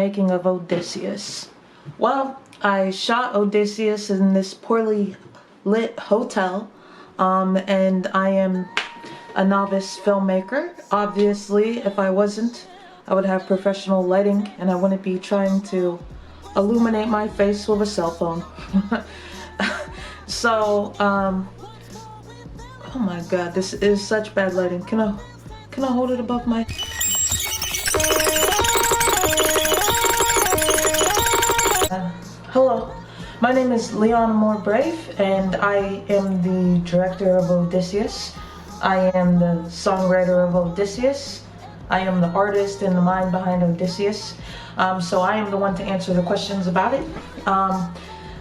making of Odysseus. Well, I shot Odysseus in this poorly lit hotel, and I am a novice filmmaker. Obviously, if I wasn't, I would have professional lighting and I wouldn't be trying to illuminate my face with a cell phone. So, oh my god, this is such bad lighting. Can I hold it above my... Hello, my name is Lyon Amor and I am the director of Odysseus. I am the songwriter of Odysseus. I am the artist and the mind behind Odysseus. So I am the one to answer the questions about it.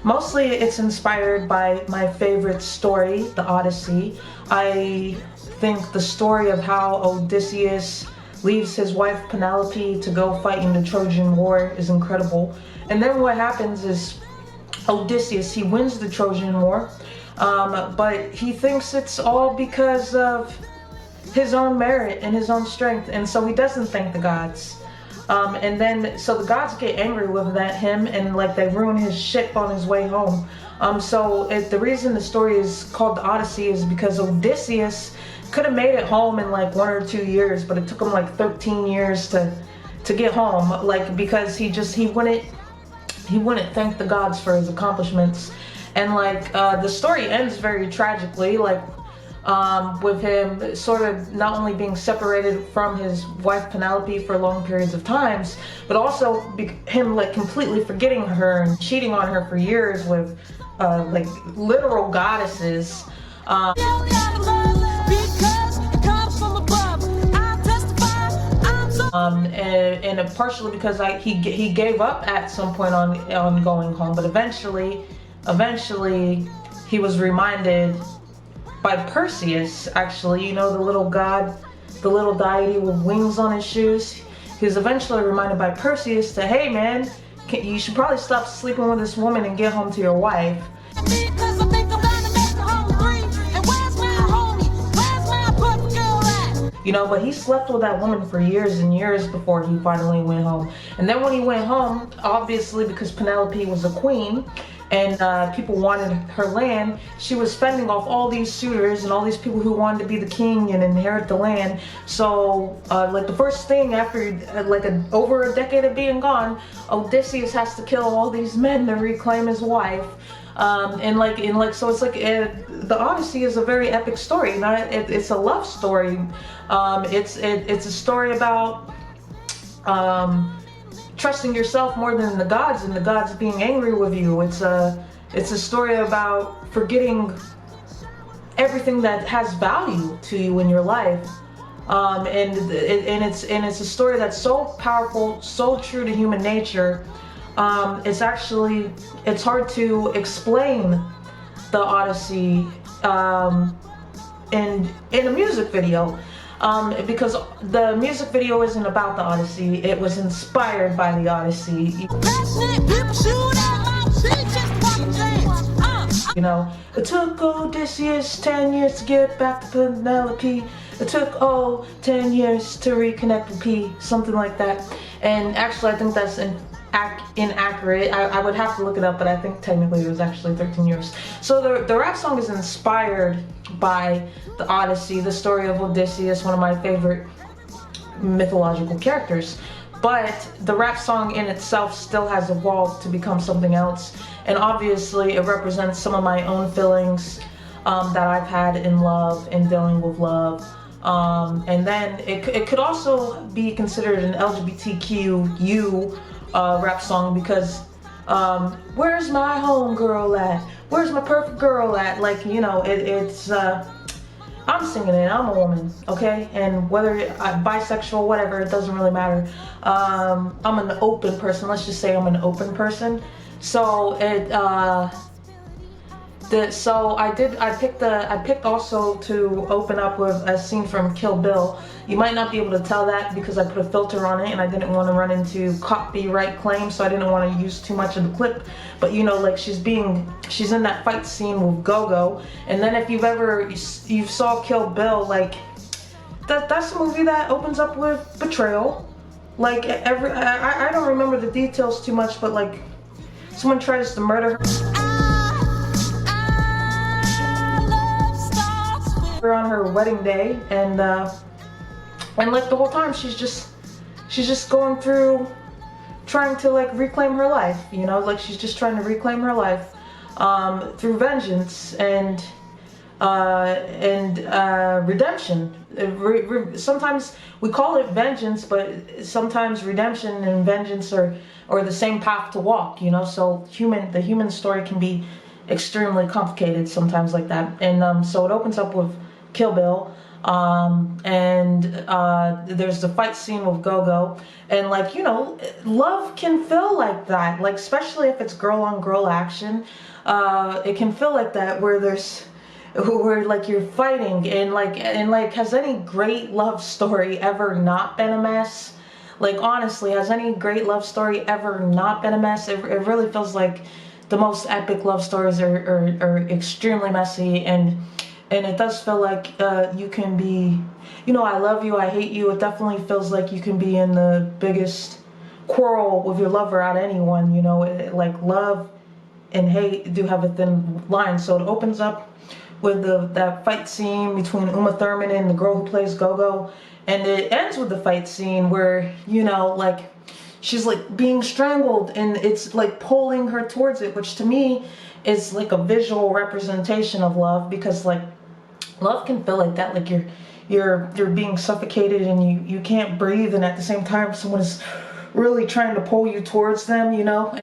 Mostly it's inspired by my favorite story, the Odyssey. I think the story of how Odysseus leaves his wife Penelope to go fight in the Trojan War is incredible. And then what happens is Odysseus, he wins the Trojan War, but he thinks it's all because of his own merit and his own strength, and so he doesn't thank the gods. And then, so the gods get angry with him, and like they ruin his ship on his way home. The reason the story is called the Odyssey is because Odysseus could have made it home in like 1 or 2 years, but it took him like 13 years to get home, like because he wouldn't thank the gods for his accomplishments. And like the story ends very tragically, like with him sort of not only being separated from his wife Penelope for long periods of times, but also him like completely forgetting her and cheating on her for years with like literal goddesses. And partially because he gave up at some point on going home, but eventually he was reminded by Perseus, actually, you know, the little god, the little deity with wings on his shoes. He was eventually reminded by Perseus that, hey man, you should probably stop sleeping with this woman and get home to your wife. You know, but he slept with that woman for years and years before he finally went home. And then when he went home, obviously because Penelope was a queen and people wanted her land, she was fending off all these suitors and all these people who wanted to be the king and inherit the land. So like the first thing after over a decade of being gone, Odysseus has to kill all these men to reclaim his wife. So it's like the Odyssey is a very epic story. It's a love story. It's a story about trusting yourself more than the gods, and the gods being angry with you. It's a story about forgetting everything that has value to you in your life. It's a story that's so powerful, so true to human nature. It's hard to explain the Odyssey in a music video, because the music video isn't about the Odyssey. It was inspired by the Odyssey. You know, it took Odysseus 10 years to get back to Penelope. It took 10 years to reconnect with P, something like that. And actually, I think that's inaccurate. I would have to look it up, but I think technically it was actually 13 years. So the rap song is inspired by the Odyssey, the story of Odysseus, one of my favorite mythological characters. But the rap song in itself still has evolved to become something else, and obviously it represents some of my own feelings that I've had in love and dealing with love. And then it could also be considered an LGBTQ rap song, because where's my home girl at? Where's my perfect girl at? Like, you know, I'm singing it, I'm a woman, okay? And whether I'm bisexual, whatever, it doesn't really matter. I'm an open person, let's just say I'm an open person. So I picked also to open up with a scene from Kill Bill. You might not be able to tell that because I put a filter on it and I didn't want to run into copyright claims, so I didn't want to use too much of the clip. But you know, like she's in that fight scene with Go-Go, and then if you saw Kill Bill, like that's a movie that opens up with betrayal. Like I don't remember the details too much, but like someone tries to murder her on her wedding day, and like the whole time she's just going through trying to like reclaim her life, you know, like she's just trying to reclaim her life through vengeance and redemption. Sometimes we call it vengeance, but sometimes redemption and vengeance are the same path to walk, you know. So the human story can be extremely complicated sometimes like that. And so it opens up with Kill Bill, and there's the fight scene with Go-Go, and like, you know, love can feel like that, like especially if it's girl on girl action. It can feel like that, where like you're fighting, and like has any great love story ever not been a mess? Like honestly, has any great love story ever not been a mess? It really feels like the most epic love stories are extremely messy, and it does feel like you can be, you know, I love you, I hate you. It definitely feels like you can be in the biggest quarrel with your lover out of anyone, you know. Like love and hate do have a thin line. So it opens up with that fight scene between Uma Thurman and the girl who plays Go-Go, and it ends with the fight scene where, you know, like she's like being strangled and it's like pulling her towards it, which to me is like a visual representation of love, because like love can feel like that, like you're being suffocated and you can't breathe, and at the same time someone is really trying to pull you towards them, you know.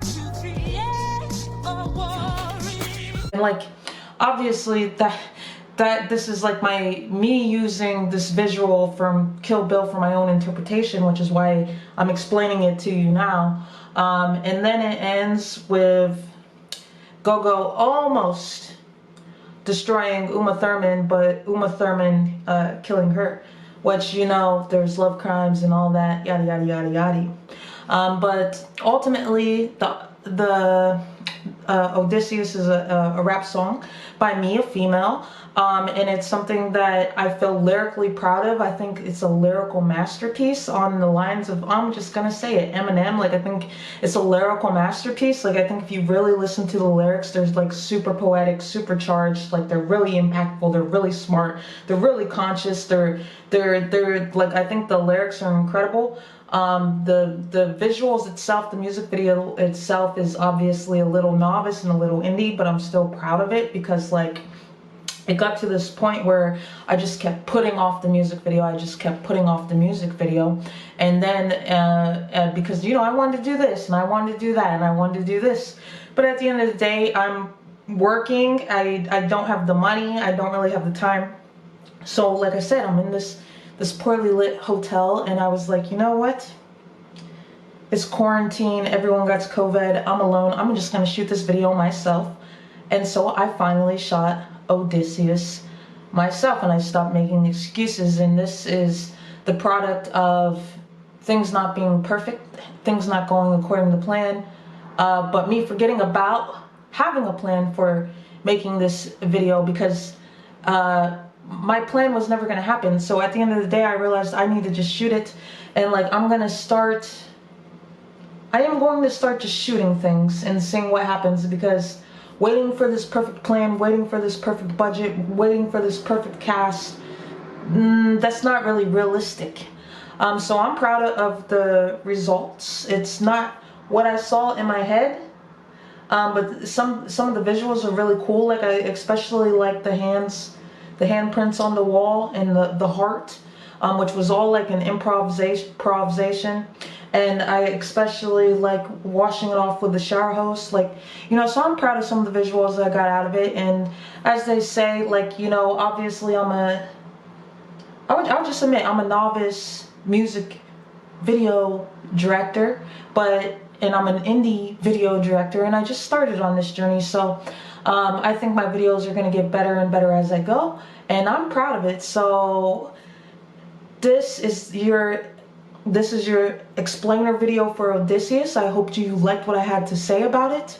And like obviously that this is like me using this visual from Kill Bill for my own interpretation, which is why I'm explaining it to you now. And then it ends with Go-Go almost destroying Uma Thurman, but Uma Thurman killing her, which, you know, there's love crimes and all that, yada yada yada yada. But ultimately, the Odysseus is a rap song by me, a female, and it's something that I feel lyrically proud of. I think it's a lyrical masterpiece on the lines of, I'm just gonna say it, Eminem. Like, I think it's a lyrical masterpiece. Like, I think if you really listen to the lyrics, there's like super poetic, super charged, like they're really impactful, they're really smart, they're really conscious, they're like, I think the lyrics are incredible. The visuals itself, the music video itself is obviously a little novice and a little indie, but I'm still proud of it, because like it got to this point where I just kept putting off the music video. And then because, you know, I wanted to do this and I wanted to do that and I wanted to do this, but at the end of the day, I'm working. I don't have the money, I don't really have the time. So like I said, I'm in this poorly lit hotel, and I was like, you know what? It's quarantine, everyone got COVID, I'm alone, I'm just gonna shoot this video myself. And so I finally shot Odysseus myself, and I stopped making excuses. And this is the product of things not being perfect, things not going according to plan, but me forgetting about having a plan for making this video, because my plan was never going to happen. So at the end of the day, I realized I need to just shoot it, and like I am going to start just shooting things and seeing what happens, because waiting for this perfect plan, waiting for this perfect budget, waiting for this perfect cast, that's not really realistic. So I'm proud of the results. It's not what I saw in my head, but some of the visuals are really cool. Like, I especially like the handprints on the wall, and the heart, which was all like an improvisation. And I especially like washing it off with the shower hose, like, you know. So I'm proud of some of the visuals that I got out of it. And as they say, like, you know, obviously I would just admit I'm a novice music video director, and I'm an indie video director, and I just started on this journey. So I think my videos are going to get better and better as I go, and I'm proud of it. So this is your explainer video for Odysseus. I hope you liked what I had to say about it.